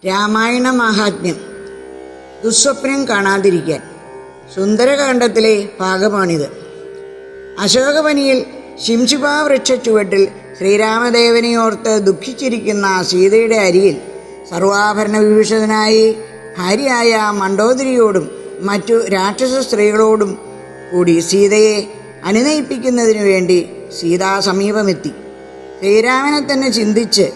രാമായണ മാഹാത്മ്യം. ദുസ്വപ്നം കാണാതിരിക്കാൻ. സുന്ദരകാണ്ഡത്തിലെ ഭാഗമാണിത്. അശോകവനിയിൽ ശിംശുപാവൃക്ഷ ചുവട്ടിൽ ശ്രീരാമദേവനെയോർത്ത് ദുഃഖിച്ചിരിക്കുന്ന സീതയുടെ അരികിൽ സർവാഭരണ വിഭൂഷിതനായി ഭാര്യയായ മണ്ഡോദരിയോടും മറ്റു രാക്ഷസ സ്ത്രീകളോടും കൂടി സീതയെ അനുനയിപ്പിക്കുന്നതിനു വേണ്ടി സീതാ സമീപമെത്തി. ശ്രീരാമനെ തന്നെ ചിന്തിച്ച്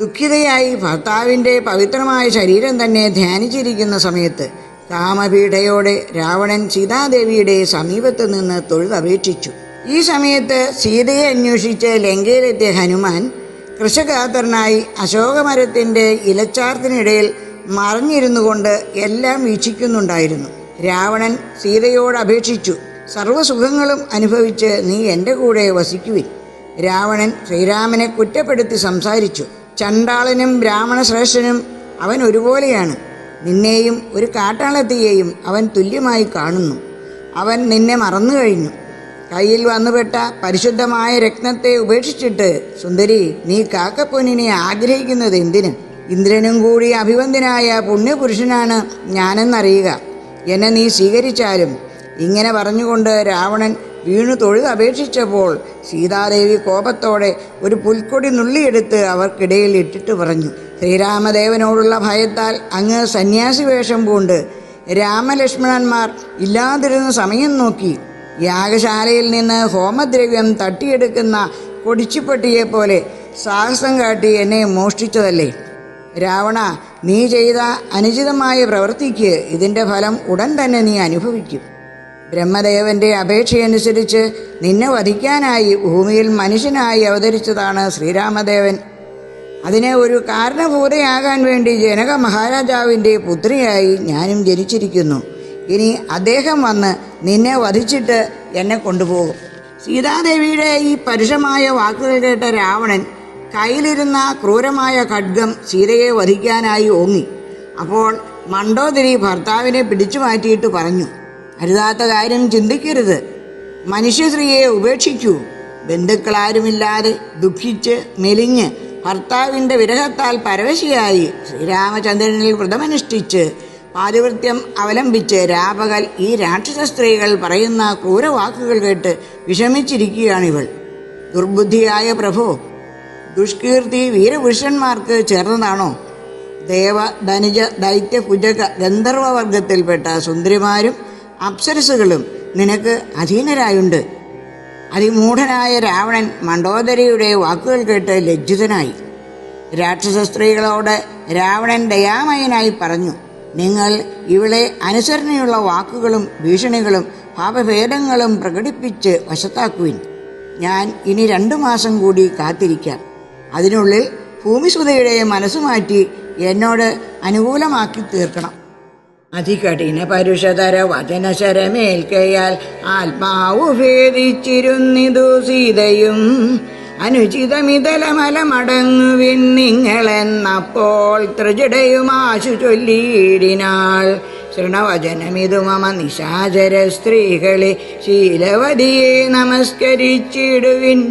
ദുഃഖിതയായി ഭർത്താവിൻ്റെ പവിത്രമായ ശരീരം തന്നെ ധ്യാനിച്ചിരിക്കുന്ന സമയത്ത് കാമപീഠയോടെ രാവണൻ സീതാദേവിയുടെ സമീപത്ത് നിന്ന് തൊഴുതപേക്ഷിച്ചു. ഈ സമയത്ത് സീതയെ അന്വേഷിച്ച് ലങ്കയിലെത്തിയ ഹനുമാൻ കൃശകാതരനായി അശോകമരത്തിൻ്റെ ഇലച്ചാർത്തിനിടയിൽ മറഞ്ഞിരുന്നു കൊണ്ട് എല്ലാം വീക്ഷിക്കുന്നുണ്ടായിരുന്നു. രാവണൻ സീതയോട് അപേക്ഷിച്ചു, സർവ്വസുഖങ്ങളും അനുഭവിച്ച് നീ എൻ്റെ കൂടെ വസിക്കുവിൻ. രാവണൻ ശ്രീരാമനെ കുറ്റപ്പെടുത്തി സംസാരിച്ചു. ചണ്ടാളനും ബ്രാഹ്മണ ശ്രേഷ്ഠനും അവൻ ഒരുപോലെയാണ്. നിന്നെയും ഒരു കാട്ടാളത്തെയെയും അവൻ തുല്യമായി കാണുന്നു. അവൻ നിന്നെ മറന്നു കഴിഞ്ഞു. കയ്യിൽ വന്നുപെട്ട പരിശുദ്ധമായ രത്നത്തെ ഉപേക്ഷിച്ചിട്ട് സുന്ദരി, നീ കാക്കപ്പൊന്നിനെ ആഗ്രഹിക്കുന്നത് എന്തിന്? ഇന്ദ്രനും കൂടി അഭിവന്ദ്യനായ പുണ്യപുരുഷനാണ് ഞാനെന്നറിയുക. എന്നെ നീ സ്വീകരിച്ചാലും. ഇങ്ങനെ പറഞ്ഞുകൊണ്ട് രാവണൻ വീണു തൊഴുതപേക്ഷിച്ചപ്പോൾ സീതാദേവി കോപത്തോടെ ഒരു പുൽക്കൊടി നുള്ളിയെടുത്ത് അവർക്കിടയിൽ ഇട്ടിട്ട് പറഞ്ഞു, ശ്രീരാമദേവനോടുള്ള ഭയത്താൽ അങ്ങ് സന്യാസി വേഷം പൂണ്ട് രാമലക്ഷ്മണന്മാർ ഇല്ലാതിരുന്ന സമയം നോക്കി യാഗശാലയിൽ നിന്ന് ഹോമദ്രവ്യം തട്ടിയെടുക്കുന്ന കൊടിച്ചിപ്പട്ടിയെപ്പോലെ സാഹസം കാട്ടി എന്നെ മോഷ്ടിച്ചതല്ലേ? രാവണ, നീ ചെയ്ത അനുചിതമായ പ്രവൃത്തിക്ക് ഇതിൻ്റെ ഫലം ഉടൻ തന്നെ നീ അനുഭവിക്കും. ബ്രഹ്മദേവന്റെ അപേക്ഷയനുസരിച്ച് നിന്നെ വധിക്കാനായി ഭൂമിയിൽ മനുഷ്യനായി അവതരിച്ചതാണ് ശ്രീരാമദേവൻ. അതിന് ഒരു കാരണഭൂതയാകാൻ വേണ്ടി ജനക മഹാരാജാവിൻ്റെ പുത്രിയായി ഞാനും ജനിച്ചിരിക്കുന്നു. ഇനി അദ്ദേഹം വന്ന് നിന്നെ വധിച്ചിട്ട് എന്നെ കൊണ്ടുപോകും. സീതാദേവിയുടെ ഈ പരുഷമായ വാക്കുകൾ കേട്ട രാവണൻ കയ്യിലിരുന്ന ക്രൂരമായ ഖഡ്ഗം സീതയെ വധിക്കാനായി ഓങ്ങി. അപ്പോൾ മണ്ഡോദരി ഭർത്താവിനെ പിടിച്ചു മാറ്റിയിട്ട് പറഞ്ഞു, അരുതാത്ത കാര്യം ചിന്തിക്കരുത്. മനുഷ്യസ്ത്രീയെ ഉപേക്ഷിക്കൂ. ബന്ധുക്കളാരുമില്ലാതെ ദുഃഖിച്ച് മെലിഞ്ഞ് ഭർത്താവിൻ്റെ വിരഹത്താൽ പരവശിയായി ശ്രീരാമചന്ദ്രനിൽ വ്രതമനുഷ്ഠിച്ച് പാതിവൃത്യം അവലംബിച്ച് രാപകൽ ഈ രാക്ഷസ സ്ത്രീകൾ പറയുന്ന ക്രൂരവാക്കുകൾ കേട്ട് വിഷമിച്ചിരിക്കുകയാണിവൾ. ദുർബുദ്ധിയായ പ്രഭു, ദുഷ്കീർത്തി വീരപുരുഷന്മാർക്ക് ചേർന്നതാണോ? ദേവ ധനുജ ദൈത്യ കുജക ഗന്ധർവവർഗത്തിൽപ്പെട്ട സുന്ദരിമാരും അപ്സരസുകളും നിനക്ക് അധീനരായുണ്ട്. അതിമൂഢനായ രാവണൻ മണ്ഡോദരിയുടെ വാക്കുകൾ കേട്ട് ലജ്ജിതനായി. രാക്ഷസ സ്ത്രീകളോട് രാവണൻ ദയാമയനായി പറഞ്ഞു, നിങ്ങൾ ഇവളെ അനുസരണയുള്ള വാക്കുകളും ഭീഷണികളും പാപഭേദങ്ങളും പ്രകടിപ്പിച്ച് വശത്താക്കുവിൻ. ഞാൻ ഇനി 2 മാസം കൂടി കാത്തിരിക്കാം. അതിനുള്ളിൽ ഭൂമിസുതയുടെ മനസ്സുമാറ്റി എന്നോട് അനുകൂലമാക്കി തീർക്കണം. അതികഠിന പരുഷതര വചനശരമേൽക്കയാൽ ആത്മാവു ഭേദിച്ചിരുന്നിതു സീതയും. അനുചിതമിതലമലമടങ്ങുവിൻ നിങ്ങളെന്നപ്പോൾ ത്രിജടയുമാശു ചൊല്ലിയിടിനാൾ. ശൃണവചനമിതു മമ നിശാചര സ്ത്രീകളെ ശീലവതിയെ നമസ്കരിച്ചിടുവിൻ.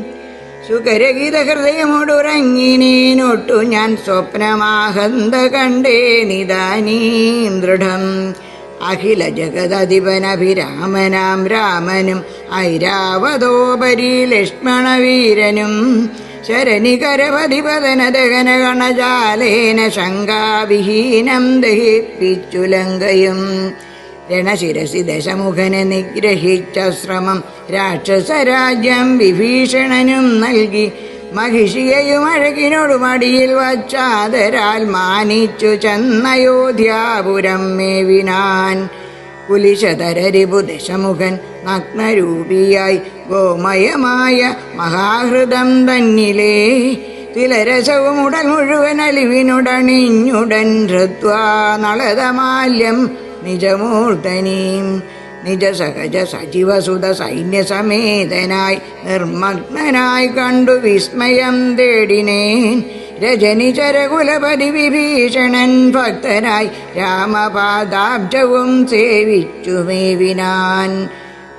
സുകരഗീത ഹൃദയമോടുറങ്ങിനേനൊട്ടു ഞാൻ സ്വപ്നമാഹന്ത കണ്ടേ നിദാനീം ദൃഢം. അഖില ജഗദധിപനഭിരാമനാം രാമനും ഐരാവതോപരി ലക്ഷ്മണവീരനും ശരനികരപതിപതനദഗന ഗണജാലേന ശങ്കാവിഹീനം ദഹിപ്പിച്ചു ലങ്കയും. രണശിരസി ദശമുഖനെ നിഗ്രഹിച്ച ശ്രമം രാക്ഷസരാജ്യം വിഭീഷണനും നൽകി. മഹിഷിയെയും അഴകിനോടു മടിയിൽ വച്ചാദരാൽ മാനിച്ചു ചെന്നയോധ്യാപുരം മേവിനാൻ. കുലിശതരരിപു ദശമുഖൻ നഗ്നരൂപിയായി ഗോമയമായ മഹാഹൃദം തന്നിലേ തിലരസവും ഉടൽ മുഴുവൻ അലിവിനുടണിഞ്ഞുടൻ ഹൃത്വാ നളതമാല്യം നിജമൂർധനീം. നിജസഹജ സജീവസുത സൈന്യസമേതനായി നിർമ്മഗ്നനായി കണ്ടു വിസ്മയം തേടിനേൻ. രജനിചരകുലപതി വിഭീഷണൻ ഭക്തനായി രാമപാദാബ്ജവും സേവിച്ചു മേവിനാൻ.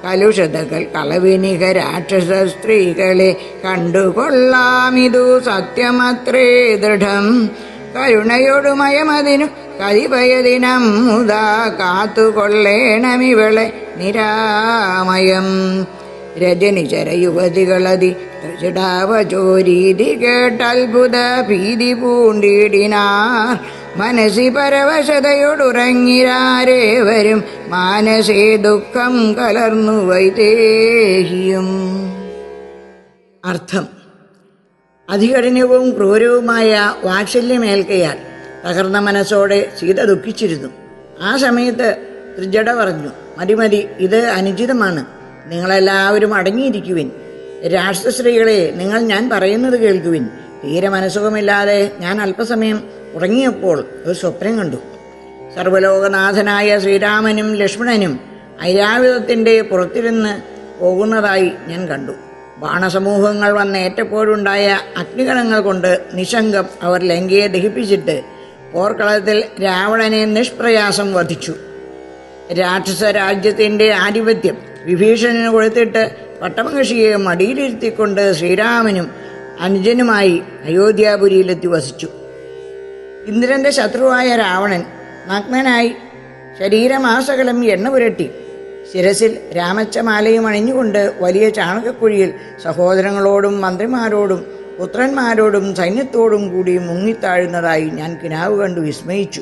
കലുഷതകൾ കളവിനിക രാക്ഷസ സ്ത്രീകളെ കണ്ടുകൊള്ളാമിതു സത്യമത്രേ ദൃഢം. കരുണയൊടുമയമതിനു കതിപയതിനം മുതാ കാത്തുകൊള്ളേണമിവളെ നിരാമയം. രജനിചര യുവതികളതി ത്രിജടാവചോരീതി കേട്ടത്ഭുത ഭീതി പൂണ്ടിടിനാർ. മനസി പരവശതയോടുറങ്ങിരാരേവരും മാനസേ ദുഃഖം കലർന്നു വൈദേഹിയും. അർത്ഥം: അതികഠിനവും ക്രൂരവുമായ വാത്സല്യമേൽക്കയാൽ തകർന്ന മനസ്സോടെ സീത ദുഃഖിച്ചിരുന്നു. ആ സമയത്ത് ത്രിജട പറഞ്ഞു, മതി മതി, ഇത് അനുചിതമാണ്. നിങ്ങളെല്ലാവരും അടങ്ങിയിരിക്കുവിൻ. രാക്ഷസസ്ത്രീകളെ, നിങ്ങൾ ഞാൻ പറയുന്നത് കേൾക്കുവിൻ. തീരെ മനസ്സുഖമില്ലാതെ ഞാൻ അല്പസമയം ഉറങ്ങിയപ്പോൾ ഒരു സ്വപ്നം കണ്ടു. സർവലോകനാഥനായ ശ്രീരാമനും ലക്ഷ്മണനും ഐരാവതത്തിൻ്റെ പുറത്തിരുന്ന് പോകുന്നതായി ഞാൻ കണ്ടു. ബാണസമൂഹങ്ങൾ വന്നേറ്റപ്പോഴുണ്ടായ അഗ്നികണങ്ങൾ കൊണ്ട് നിശങ്കം അവർ ലങ്കയെ ദഹിപ്പിച്ചിട്ട് പോർക്കളത്തിൽ രാവണനെ നിഷ്പ്രയാസം വധിച്ചു. രാക്ഷസ രാജ്യത്തിൻ്റെ ആധിപത്യം വിഭീഷണന് കൊടുത്തിട്ട് പട്ടമഹിഷിയെ മടിയിലിരുത്തിക്കൊണ്ട് ശ്രീരാമനും അനുജനുമായി അയോധ്യാപുരിയിലെത്തി വസിച്ചു. ഇന്ദ്രന്റെ ശത്രുവായ രാവണൻ നഗ്നനായി ശരീരമാസകലം എണ്ണ പുരട്ടി ശിരസിൽ രാമച്ചമാലയും അണിഞ്ഞുകൊണ്ട് വലിയ ചാണകക്കുഴിയിൽ സഹോദരങ്ങളോടും മന്ത്രിമാരോടും പുത്രന്മാരോടും സൈന്യത്തോടും കൂടി മുങ്ങിത്താഴുന്നതായി ഞാൻ കിനാവ് കണ്ടു വിസ്മയിച്ചു.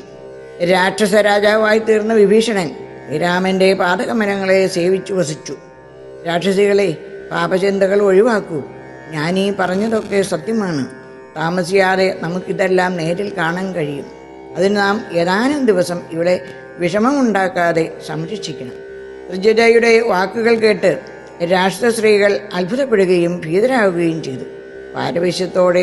രാക്ഷസ രാജാവായി തീർന്ന വിഭീഷണൻ ശ്രീരാമന്റെ പാദകമലങ്ങളെ സേവിച്ചു വസിച്ചു. രാക്ഷസികളെ, പാപചിന്തകൾ ഒഴിവാക്കൂ. ഞാനീ പറഞ്ഞതൊക്കെ സത്യമാണ്. താമസിയാതെ നമുക്കിതെല്ലാം നേരിൽ കാണാൻ കഴിയും. അതിന് നാം ഏതാനും ദിവസം ഇവിടെ വിഷമമുണ്ടാക്കാതെ സംരക്ഷിക്കണം. ത്രിജടയുടെ വാക്കുകൾ കേട്ട് രാക്ഷസ സ്ത്രീകൾ അത്ഭുതപ്പെടുകയും ഭീതരാകുകയും ചെയ്തു. പാരവശ്യത്തോടെ